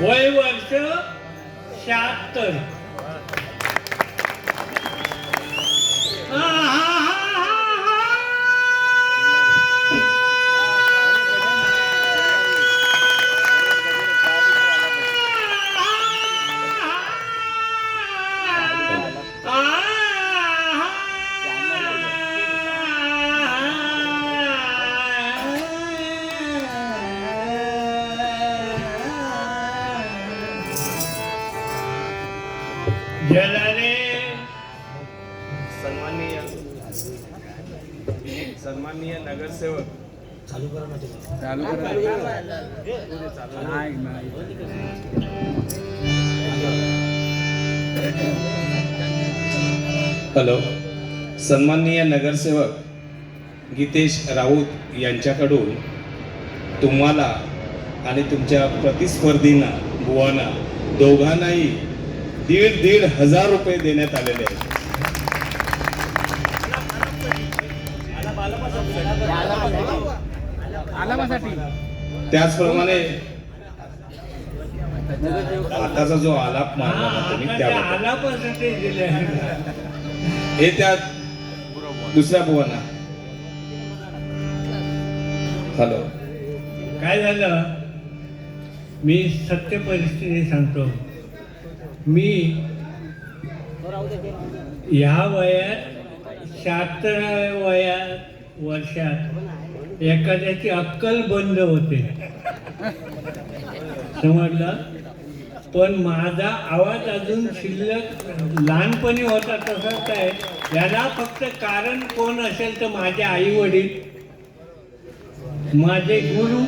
वय वर्ष 76. जलाने सन्माननीय नगरसेवक चालू करा ना हॅलो. सन्माननीय नगरसेवक गीतेश राऊत यांच्याकडून तुम्हाला आणि तुमच्या प्रतिस्पर्धींना बुवांना दोघांनाही 1,500 रुपये देण्यात आलेले आहेत. त्याचप्रमाणे आताचा जो आलाप मारला ना तुम्ही त्याबद्दल हे त्या दुसऱ्या बुवांना. हॅलो. काय झालं, मी सत्य परिस्थिती सांगतो. मी ह्या वयात 76व्या वर्षात एखाद्याची अक्कल बंद होते, समजलं. पण माझा आवाज अजून शिल्लक लहानपणी होता तसाच आहे. याला फक्त कारण कोण असेल तर माझे आई वडील, माझे गुरु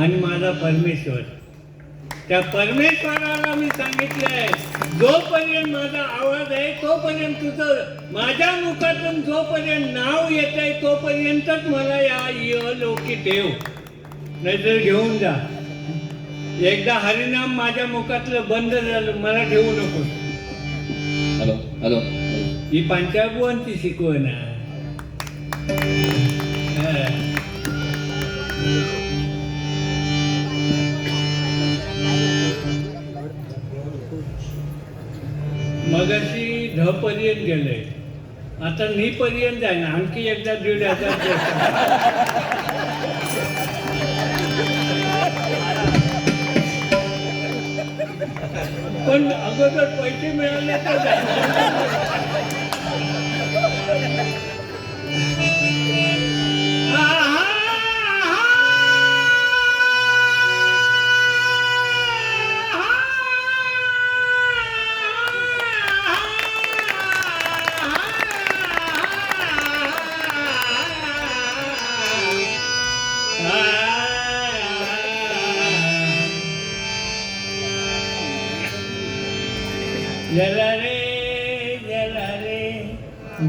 आणि माझा परमेश्वर. त्या परमेश्वराला मी सांगितलंय, जोपर्यंत माझा आवाज आहे तोपर्यंत तुझं माझ्या मुखातून जोपर्यंत नाव येत आहे तोपर्यंतच मला या लोकी ठेव, नाहीतर घेऊन जा. एकदा हरिनाम माझ्या मुखातलं बंद झालं, मला ठेवू नको. हॅलो. हॅलो. ही पंचाबुवांची शिकवण आहे. मगाशी ध पर्यंत गेले, आता नी पर्यंत जाईन. आणखी एकदा 1,500. पण अगोदर पैसे मिळाले तर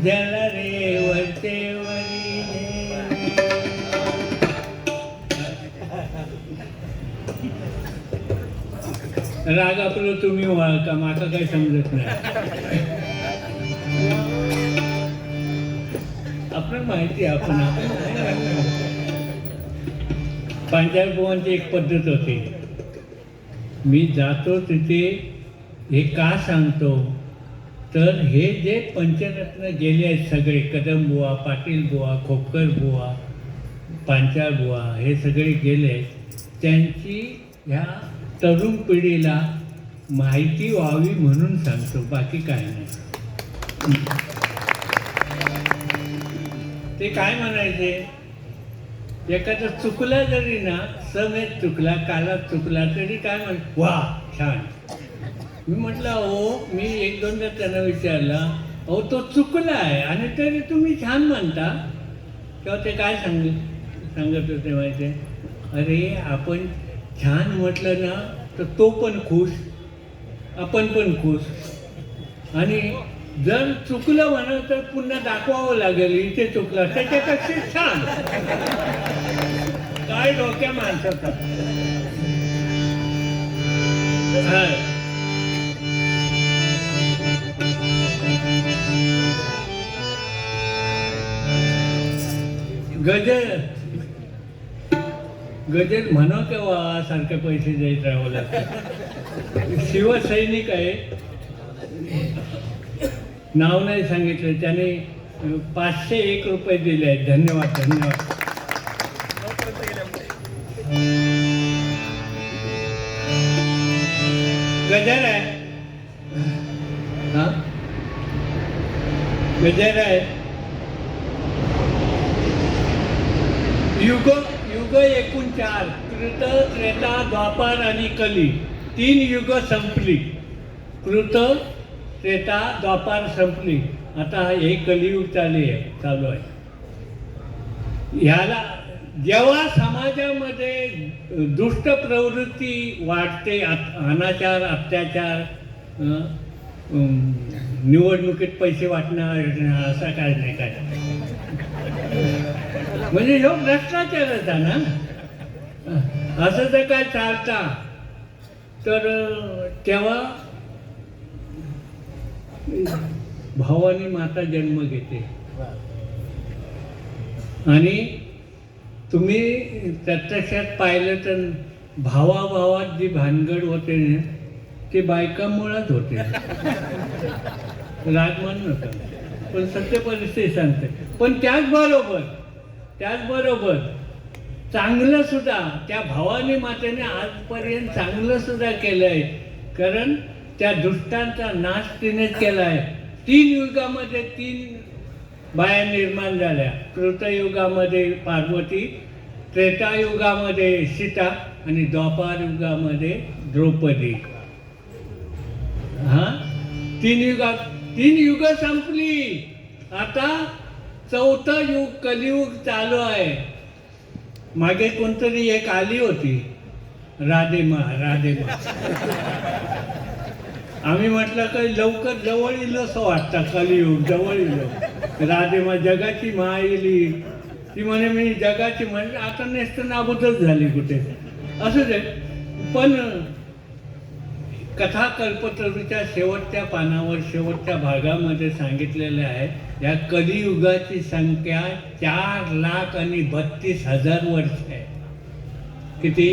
जला रे वरते वरी राग आपलं तुम्ही व्हा का, माका काही समजत नाही. आपण माहिती आपण पंचायतभुवांची एक पद्धत होती. मी जातो तिथे हे का सांगतो तर हे जे पंचरत्न गेले आहेत सगळे, कदम बुवा, पाटील बुवा, खोपकर बुवा, पांचाळ बुवा, हे सगळे गेले, त्यांची ह्या तरुण पिढीला माहिती व्हावी म्हणून सांगतो, बाकी काय नाही. ते काय म्हणायचे, एखादा चुकला जरी ना, समेत चुकला, कालात चुकला तरी काय वा छान. मी म्हटलं हो, मी एक दोनदा त्यांना विचारला, अहो तो चुकला आहे आणि तरी तुम्ही छान म्हणता. तेव्हा ते काय सांगत होते माहिती आहे, अरे आपण छान म्हटलं ना तर तो पण खुश, आपण पण खुश. आणि जर चुकलं म्हणा तर पुन्हा दाखवावं लागेल इथे चुकला, त्याच्यापेक्षा छान. काय डोक्या माणसाचा. गजर गजर म्हणा केव्हा सारखे पैसे देत राहावं लागतं. शिवसैनिक आहे, नाव नाही सांगितलं, त्याने 501 रुपये दिले आहेत. धन्यवाद धन्यवाद. गजर आहे, हा गजर आहे. युग युग एकूण 4, कृत त्रेता द्वापार आणि कली, 3 युग संपली. कृत त्रेता द्वापार संपली, आता हे कलियुग चालू आहे. ह्याला जेव्हा समाजामध्ये दुष्ट प्रवृत्ती वाढते, अनाचार अत्याचार, निवडणुकीत पैसे वाटणं असं काय नाही काय, म्हणजे ह्यो भ्रष्टाचारच आहे ना. असं जर काय चालता तर तेव्हा भावानी माता जन्म घेते. आणि तुम्ही प्रत्यक्षात पाहिलं तर भावाभावात जी भानगड होते ना, ते बायकांमुळेच होते. रागमान नव्हतं, पण सत्य परिस्थिती सांगते. पण त्याचबरोबर चांगलं सुद्धा त्या भवानी मातेने आजपर्यंत चांगलं सुद्धा केलं आहे. कारण त्या दुष्टांचा नाश तिनेच केला आहे. 3 युगामध्ये 3 बाया निर्माण झाल्या. कृतयुगामध्ये पार्वती, त्रेतायुगामध्ये सीता आणि द्वापार युगामध्ये द्रौपदी. हा 3 युग संपली. आता 4थं युग कलियुग चालू आहे. मागे कोणतरी एक आली होती, राधेमा. आम्ही म्हटलं काही लवकर जवळ येईल असं वाटतं, कलियुग जवळ येईल. राधेमा जगाची मा येली, ती म्हणे मी जगाची, म्हणजे आता नेसतं नाबूदच झाली कुठे. असं दे. पण कथा कल्पतरूच्या शेवटच्या पानावर, शेवटच्या भागामध्ये सांगितलेलं आहे, या कलियुगाची संख्या 4,32,000 वर्ष आहे. किती?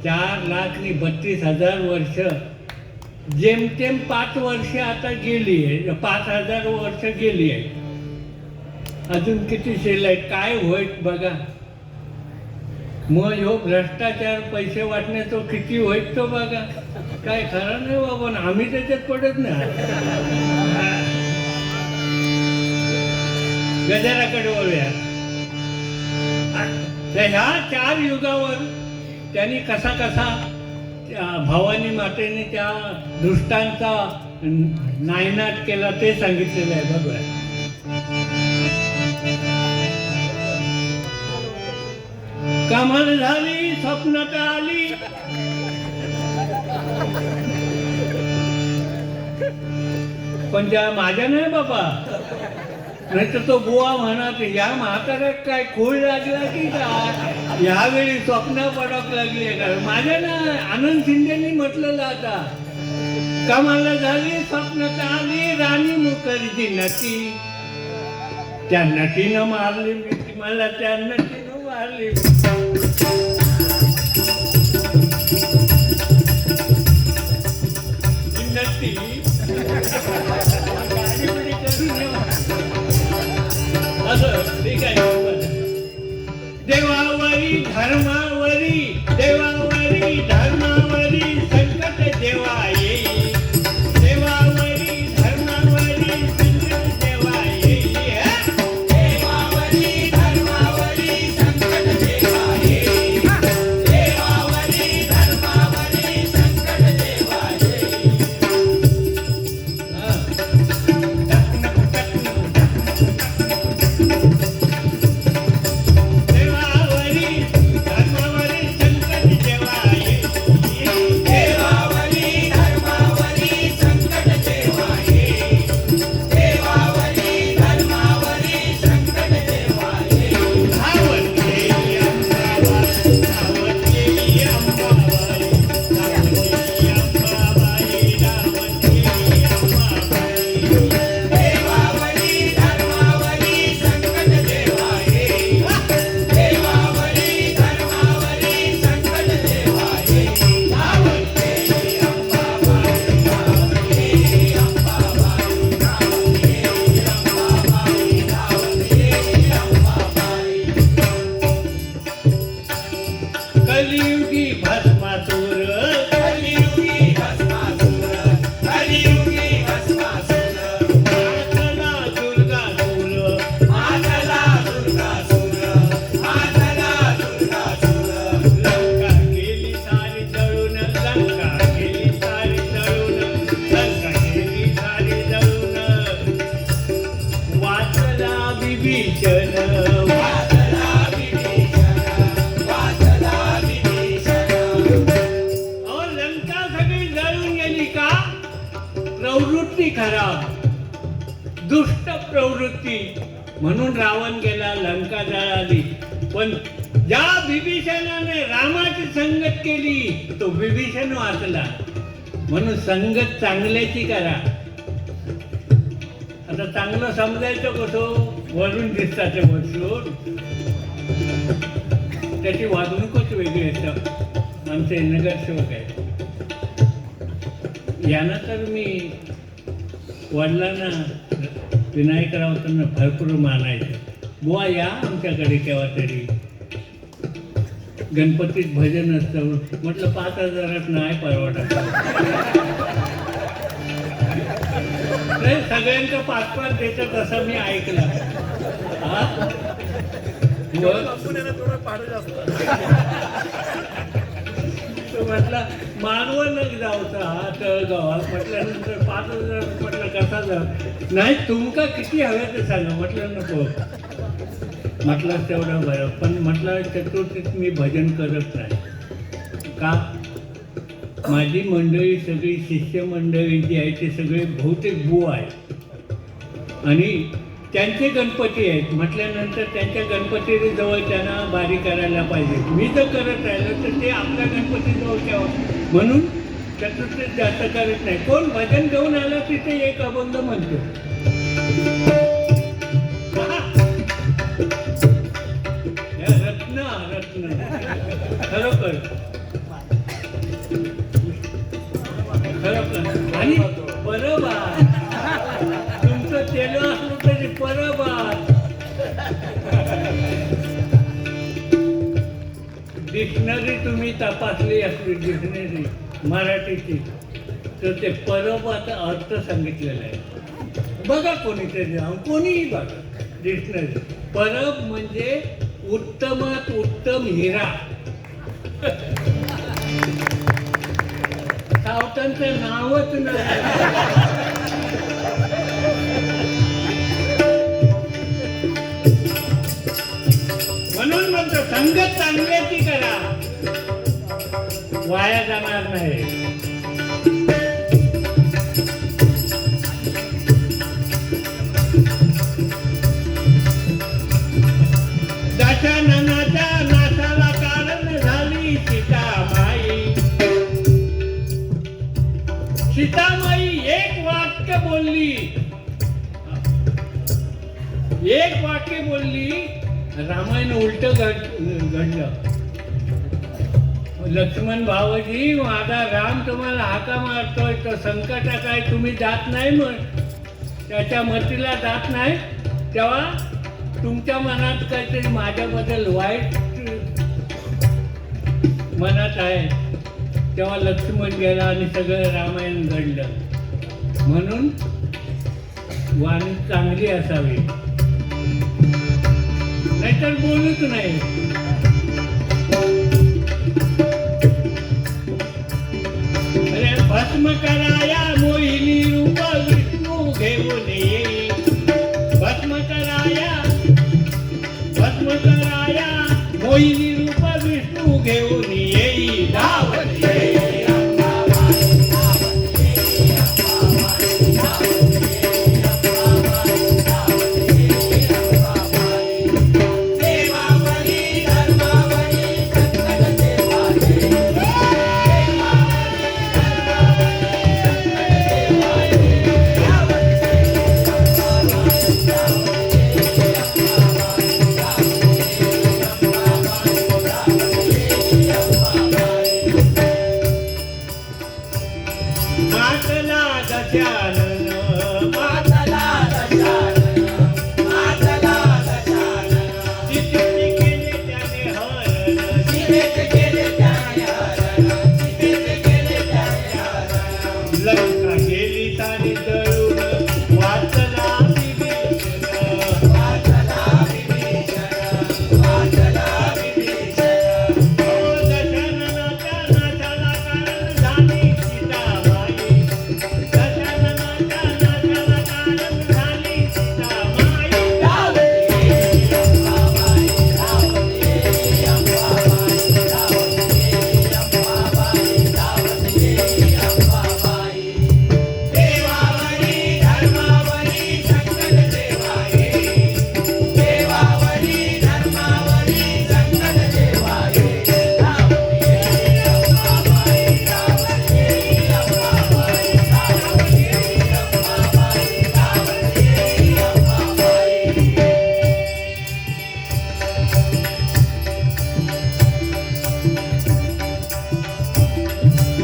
4,32,000 वर्ष. जेमतेम 5 वर्ष आता गेली आहे, 5,000 वर्ष गेली आहे. अजून किती शिल्लक काय होईल बघा. मग ह्यो भ्रष्टाचार, पैसे वाटणे तो किती होईल तो बघा. काय खरं नाही बाबा, आम्ही त्याच्यात पडत नाही. गजराकडे वळूया. ह्या 4 युगावर त्यांनी कसा भवानी मातेने त्या दुष्टांचा नायनाट केला ते सांगितलेलं आहे. बघूया. कमाल झाली, स्वप्नात आली, पण त्या माझ्या नाही बाबा. नाही तर तो बुवा म्हणत, या म्हाताऱ्यात काय खूळ लागला की काय, यावेळी स्वप्न पडक लागली का. माझ्या ना आनंद शिंदेनी म्हटलेलं आता, कमाल झाली, स्वप्नात आली, राणी मुखर्जी नटी. त्या नटीनं मारली मी मला, त्या नटीनं मारली. नटी असं ठीक आहे. देवावरी धर्मावरी संकट जेव्हा येई, देवावरी धर्मावरी संकट जेव्हा येई, देवावरी धर्मावरी संकट जेव्हा येई, देवावरी धर्मावरी संकट जेव्हा येई. देवावरी कलियुगी भस्मासुर कलियुगी भस्मासुर कलियुगी भस्मासुर मातला दुर्गासुर मातला दुर्गासुर मातला दुर्गासुर लंका गेली सारी जळून लंका गेली सारी जळून लंका गेली सारी जळून वाचला विभीषण प्रवृत्ती खराब दुष्ट प्रवृत्ती म्हणून रावण गेला लंका जळाली. पण ज्या विभीषणाने रामाची संगत केली तो विभीषण वाचला. म्हणून संगत चांगल्याची करा. आता चांगलं समजायचं कसं वरून दिसतात ते वसून त्याची वागणूकच वेगळी असतं. आमचे नगरसेवक आहे यांना तर मी वडिलांना विनायकरावांना भरपूर मानायचं. बुवा या आमच्याकडे केव्हा तरी गणपतीत भजन असतं. म्हटलं 5,000 नाही परवडत. सगळ्यांचं 5-5 देतात असं मी ऐकलं. म्हटलं मानवण जाऊचा हा तळगावात म्हटल्यानंतर 5,000 म्हटलं कसा जा नाही तुमका किती हवे ते सांगा. म्हटलं नको. म्हटलं तेवढं बरं. पण म्हटलं चतुर्थीत मी भजन करत नाही. का माझी मंडळी सगळी शिष्य मंडळी जी आहे ते सगळे बहुतेक बुवा आहेत आणि त्यांचे गणपती आहेत. म्हटल्यानंतर त्यांच्या गणपतीजवळ त्यांना बारी करायला पाहिजे. मी जर करत राहिलो तर ते आपल्या गणपतीजवळ ठेवा. म्हणून चतुर्थीत जास्त करत नाही. कोण भजन घेऊन आलं तिथे एक अभंग म्हणतो. रत्न रत्न खरोखर खरोखर आणि बरोबर तुमचं तेल असलं तरी बरोबर. डिक्शनरी तुम्ही तपासली असली डिक्शनरी मराठीची तर ते परबाचा अर्थ सांगितलेला आहे. बघा कोणीतरी कोणीही बघा डिक्शनरी. परब म्हणजे उत्तमात उत्तम हिरा. सावतांचं नावच नाही. म्हणून म्हणतो संगत चांगल्याची करा वाया जाणार नाही. दशाननाच्या नाशाला कारण झाली सीतामाई. सीतामाई एक वाक्य बोलली. एक वाक्य बोलली. रामायण उलट घडलं. लक्ष्मण भावजी माझा राम तुम्हाला हाका मारतोय तर संकटा काय तुम्ही जात नाही. मग त्याच्या मतीला जात नाही तेव्हा तुमच्या मनात काहीतरी माझ्याबद्दल वाईट मनात आहे. तेव्हा लक्ष्मण गेला आणि सगळं रामायण घडलं. म्हणून वाणी चांगली असावी नाहीतर बोलूच नाही. अरे भस्म कराया मोहिनी रूप विष्णू घेऊन येई. भस्म कराया मोहिनी रूप विष्णू घेऊन येई. धावत येई. Get it.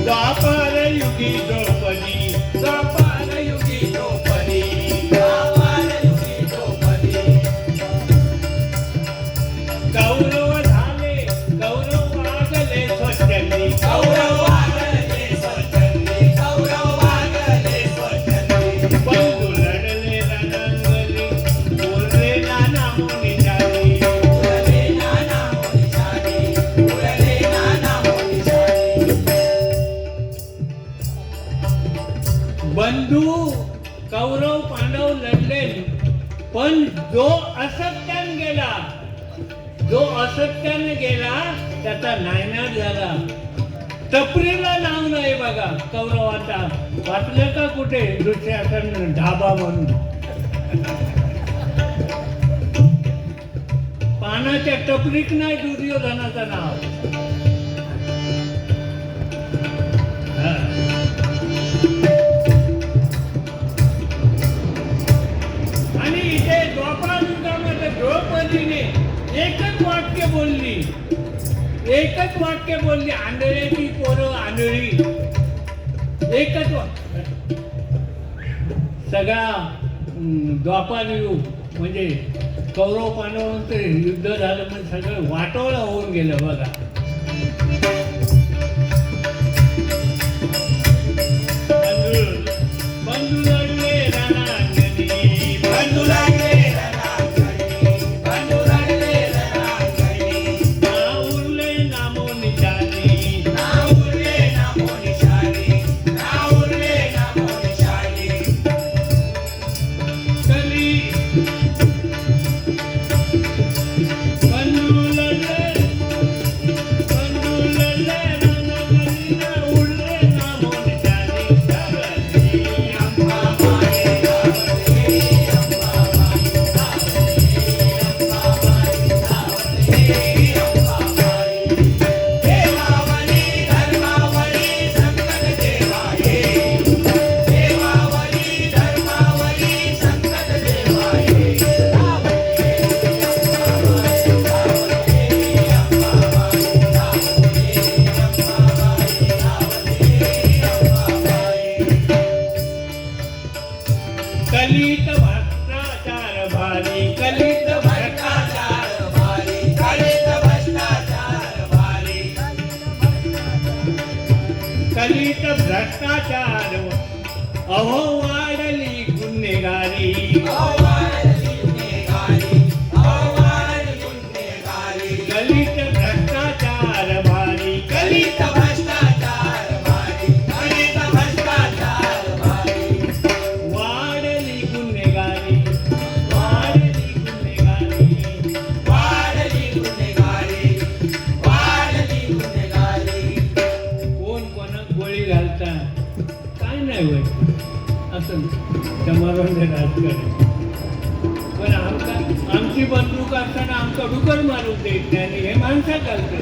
द्वापार युगी द्रौपदी, द्वापार युगी द्रौपदी, द्वापार युगी द्रौपदी. कौरव झाले, कौरव वागले स्वच्छंदी, कौरव वागले स्वच्छंदी, कौरव वागले स्वच्छंदी. बंधू लढले रणांगणी, बोलले नाना मुनी झाली, बोलले नाना मुनी झाली, बोलले नाना मुनी झाली. बंधू कौरव पांडव लढले, पण जो असत्याने गेला, जो असत्याने गेला त्याचा नायनाट झाला. टपरीला नाव नाही बघा कौरवाचा, वाचलं का कुठे दुसऱ्याकडनं ढाबा म्हणून. पानाच्या टपरीक नाही दुर्योधनाचं नाव. हा. आणि इथे द्वापार युगामध्ये द्रौपदीने एकच वाक्य बोलली, एकच वाक्य बोलली, आंधळ्याची पोरं आंधळी. एकच वाक्य. सगळा द्वापार युग म्हणजे कौरव पांडवांचं युद्ध झालं म्हणजे सगळं वाटोळं होऊन गेलं बघा. बंधू लढले रणांगणी, बंधू लढले रणांगणी, बंधू लढले रणांगणी. नाव उरले नामो निशाणी, नाव उरले नामो निशाणी, नाव उरले नामो निशाणी. कली बंधू लढले, बंधू लढले रणांगणी, नाव उरले नामो निशाणी. धावली अंबाबाई, धावली अंबाबाई, धावली अंबाबाई, धावली अंबाबाई. देवावली धर्मावली संकट देवाये, देवावली धर्मावली संकट देवाये. धावली अंबाबाई, धावली अंबाबाई, धावली अंबाबाई, धावली अंबाबाई. कलित भ्रष्टाचार भारी, कलित भ्रष्टाचार भारी, कलित भ्रष्टाचार भारी. कलित भ्रष्टाचार अहो वाढली गुन्हेगारी, अहो वाढली गुन्हेगारी, अहो वाढली गुन्हेगारी. कलित भ्रष्टाचार भारी, कलित भ्रष्टाचार भारी, कलित भ्रष्टाचार भारी. वाढली गुन्हेगारी, वाढली गुन्हेगारी, वाढली गुन्हेगारी, वाढली गुन्हेगारी. कोण कोणाक गोळी घालता काय नाही होय असं समारोह राजकारण. पण आमची बंदूक असताना आमचा डुकर मारू देत नाही आणि हे माणसा चालतं.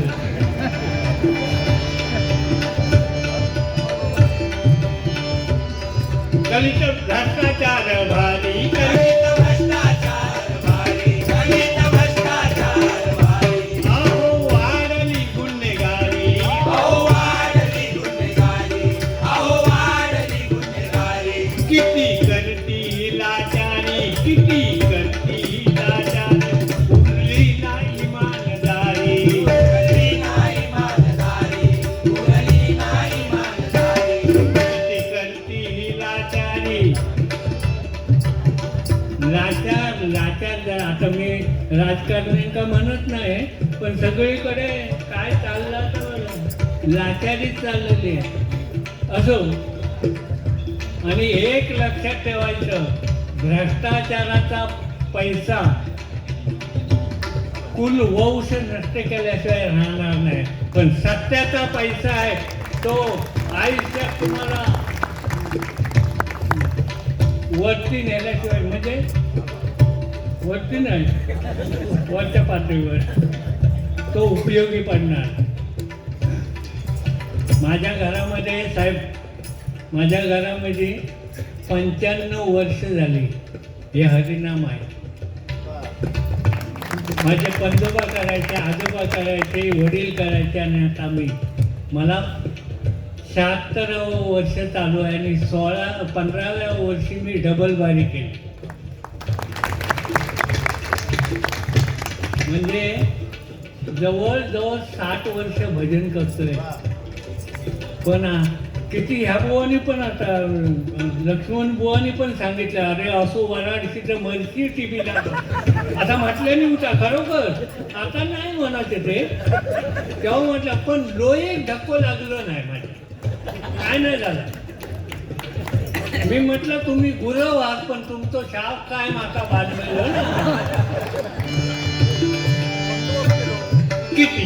कलित भ्रष्टाचार भारी, कलित भ्रष्टाचार भारी, कलित भ्रष्टाचार भारी. अहो वाढली गुन्हेगारी, अहो वाढली गुन्हेगारी, अहो वाढली गुन्हेगारी. किती करती लाचारी, किती करती लाचारी, उरली नाही इमानदारी, उरली नाही इमानदारी, उरली नाही इमानदारी. किती करती लाचारी. लाचार लाचार आता मी राजकारणी का म्हणत नाही, पण सगळीकडे काय चाललं तर लाचारीच चाललेली आहे. असो, आणि एक लक्षात ठेवायचं, भ्रष्टाचाराचा पैसा कुल वंश नष्ट केल्याशिवाय राहणार नाही, पण सत्याचा पैसा आहे तो आयुष्यात तुम्हाला वरती नेल्याशिवाय, म्हणजे वरती नाही वरच्या पातळीवर तो उपयोगी पडणार. माझ्या घरामध्ये साहेब, माझ्या घरामध्ये 95 वर्ष झाली हे हरिनाम आहे. माझे पंजोबा करायचे, आजोबा करायचे, वडील करायचे, आणि आता मला 76वं वर्ष चालू आहे आणि 15व्या वर्षी मी डबल बारी केली. म्हणजे जवळजवळ 60 वर्ष भजन करतोय. पण किती ह्या बुवानी पण आता लक्ष्मण बुवानी पण सांगितलं, अरे असो वाराणसीचं मर्सी टीव्हीला आता म्हटलं नाही होता खरोखर. आता नाही म्हणायचे ते, तेव्हा म्हटलं पण लोक धक्को लागलो नाही माझ्या, काय नाही झालं. मी म्हटलं तुम्ही गुरव आहात पण तुमचं शाप काय माका बाजमेलं ना. किती